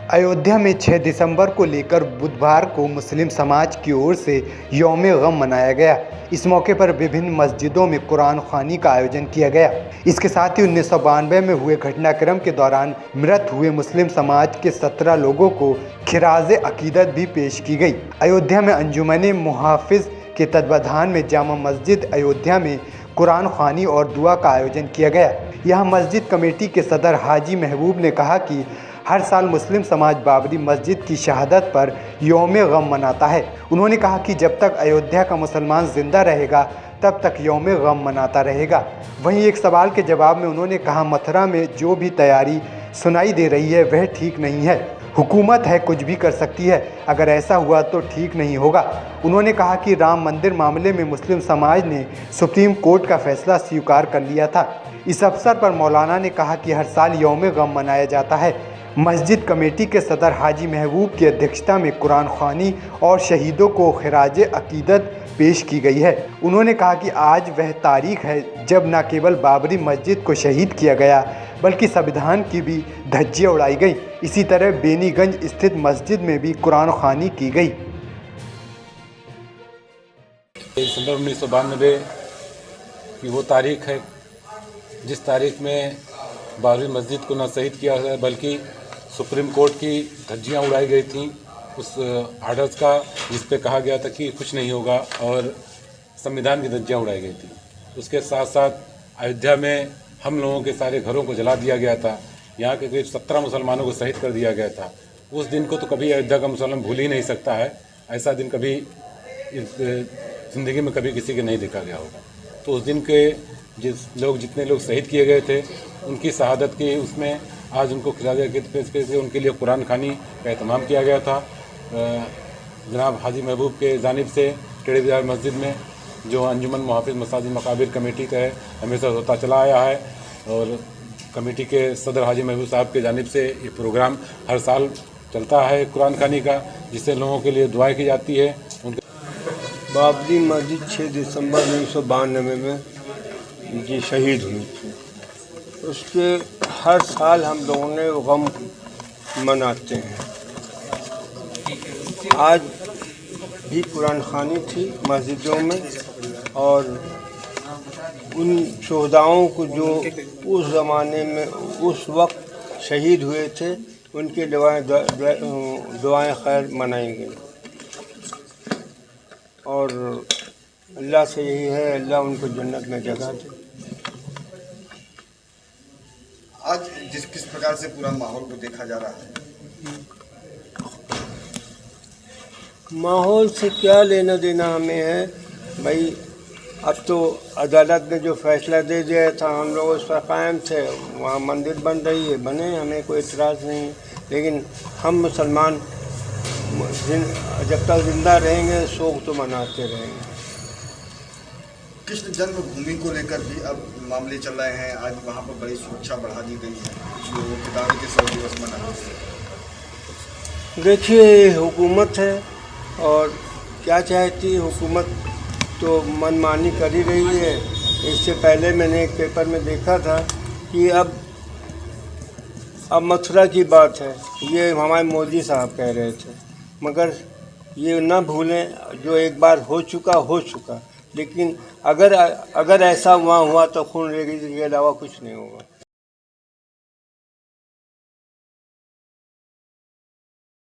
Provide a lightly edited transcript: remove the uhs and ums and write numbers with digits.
अयोध्या में 6 दिसंबर को लेकर बुधवार को मुस्लिम समाज की ओर से यौम गम मनाया गया। इस मौके पर विभिन्न मस्जिदों में कुरान ख्वानी का आयोजन किया गया। इसके साथ ही 1992 में हुए घटनाक्रम के दौरान मृत हुए मुस्लिम समाज के 17 लोगों को खिराज अकीदत भी पेश की गई। अयोध्या में अंजुमन मुहाफिज के तत्वाधान में जामा मस्जिद अयोध्या में कुरान ख्वानी और दुआ का आयोजन किया गया। यहाँ मस्जिद कमेटी के सदर हाजी महबूब ने कहा कि हर साल मुस्लिम समाज बाबरी मस्जिद की शहादत पर यौम गम मनाता है। उन्होंने कहा कि जब तक अयोध्या का मुसलमान जिंदा रहेगा तब तक यौम गम मनाता रहेगा। वहीं एक सवाल के जवाब में उन्होंने कहा, मथुरा में जो भी तैयारी सुनाई दे रही है वह ठीक नहीं है। हुकूमत है, कुछ भी कर सकती है, अगर ऐसा हुआ तो ठीक नहीं होगा। उन्होंने कहा कि राम मंदिर मामले में मुस्लिम समाज ने सुप्रीम कोर्ट का फैसला स्वीकार कर लिया था। इस अवसर पर मौलाना ने कहा कि हर साल यौम गम मनाया जाता है। मस्जिद कमेटी के सदर हाजी महबूब की अध्यक्षता में कुरान ख्वानी और शहीदों को खिराज अकीदत पेश की गई है। उन्होंने कहा कि आज वह तारीख है जब न केवल बाबरी मस्जिद को शहीद किया गया बल्कि संविधान की भी धज्जियां उड़ाई गई। इसी तरह बेनीगंज स्थित मस्जिद में भी कुरान ख्वानी की गई। दिसंबर 1992 की वो तारीख है जिस तारीख में बाबरी मस्जिद को न शहीद किया गया बल्कि सुप्रीम कोर्ट की धज्जियां उड़ाई गई थी उस आर्डर्स का, जिस पे कहा गया था कि कुछ नहीं होगा, और संविधान की धज्जियां उड़ाई गई थी। उसके साथ साथ अयोध्या में हम लोगों के सारे घरों को जला दिया गया था। यहाँ के करीब 17 मुसलमानों को शहीद कर दिया गया था। उस दिन को तो कभी अयोध्या का मुसलमान भूल ही नहीं सकता है। ऐसा दिन कभी इस ज़िंदगी में कभी किसी के नहीं देखा गया होगा। तो उस दिन के जितने लोग शहीद किए गए थे उनकी शहादत की उसमें आज उनको खिराज अकीदत पेश करके उनके लिए कुरान ख़वानी का एहतमाम किया गया था। जनाब हाजी महबूब के जानिब से टेढ़ी बाज़ार मस्जिद में जो अंजुमन मुहाफिज मसाजिद मकाबिर कमेटी का है हमेशा होता चला आया है, और कमेटी के सदर हाजी महबूब साहब के जानिब से ये प्रोग्राम हर साल चलता है कुरान ख़वानी का, जिससे लोगों के लिए दुआएं की जाती है। उनके बाबरी मस्जिद 6 दिसंबर 1992 में जी शहीद हुई थी। उसके हर साल हम लोगों ने गम मनाते हैं। आज भी कुरान ख़वानी थी मस्जिदों में, और उन शहदाओं को जो उस ज़माने में उस वक्त शहीद हुए थे उनके दुआएं खैर मनाई गई। और अल्लाह से यही है, अल्लाह उनको जन्नत में जगह दे। आज किस प्रकार से पूरा माहौल को देखा जा रहा है? माहौल से क्या लेना देना हमें है भाई। अब तो अदालत ने जो फैसला दे दिया था हम लोग उस पर कायम थे। वहाँ मंदिर बन रही है, बने, हमें कोई इतराज़ नहीं, लेकिन हम मुसलमान जब तक जिंदा रहेंगे शोक तो मनाते रहेंगे। कृष्ण जन्मभूमि को लेकर भी अब मामले चल रहे हैं। आज वहाँ पर बड़ी सुरक्षा बढ़ा दी गई है जो किताबी के 100 दिवस मना। देखिए, हुकूमत है और क्या चाहती है हुकूमत, तो मनमानी कर ही रही है। इससे पहले मैंने एक पेपर में देखा था कि अब मथुरा की बात है, ये हमारे मोदी साहब कह रहे थे, मगर ये ना भूलें जो एक बार हो चुका। लेकिन अगर ऐसा वहाँ हुआ तो खून रेगी के अलावा कुछ नहीं होगा।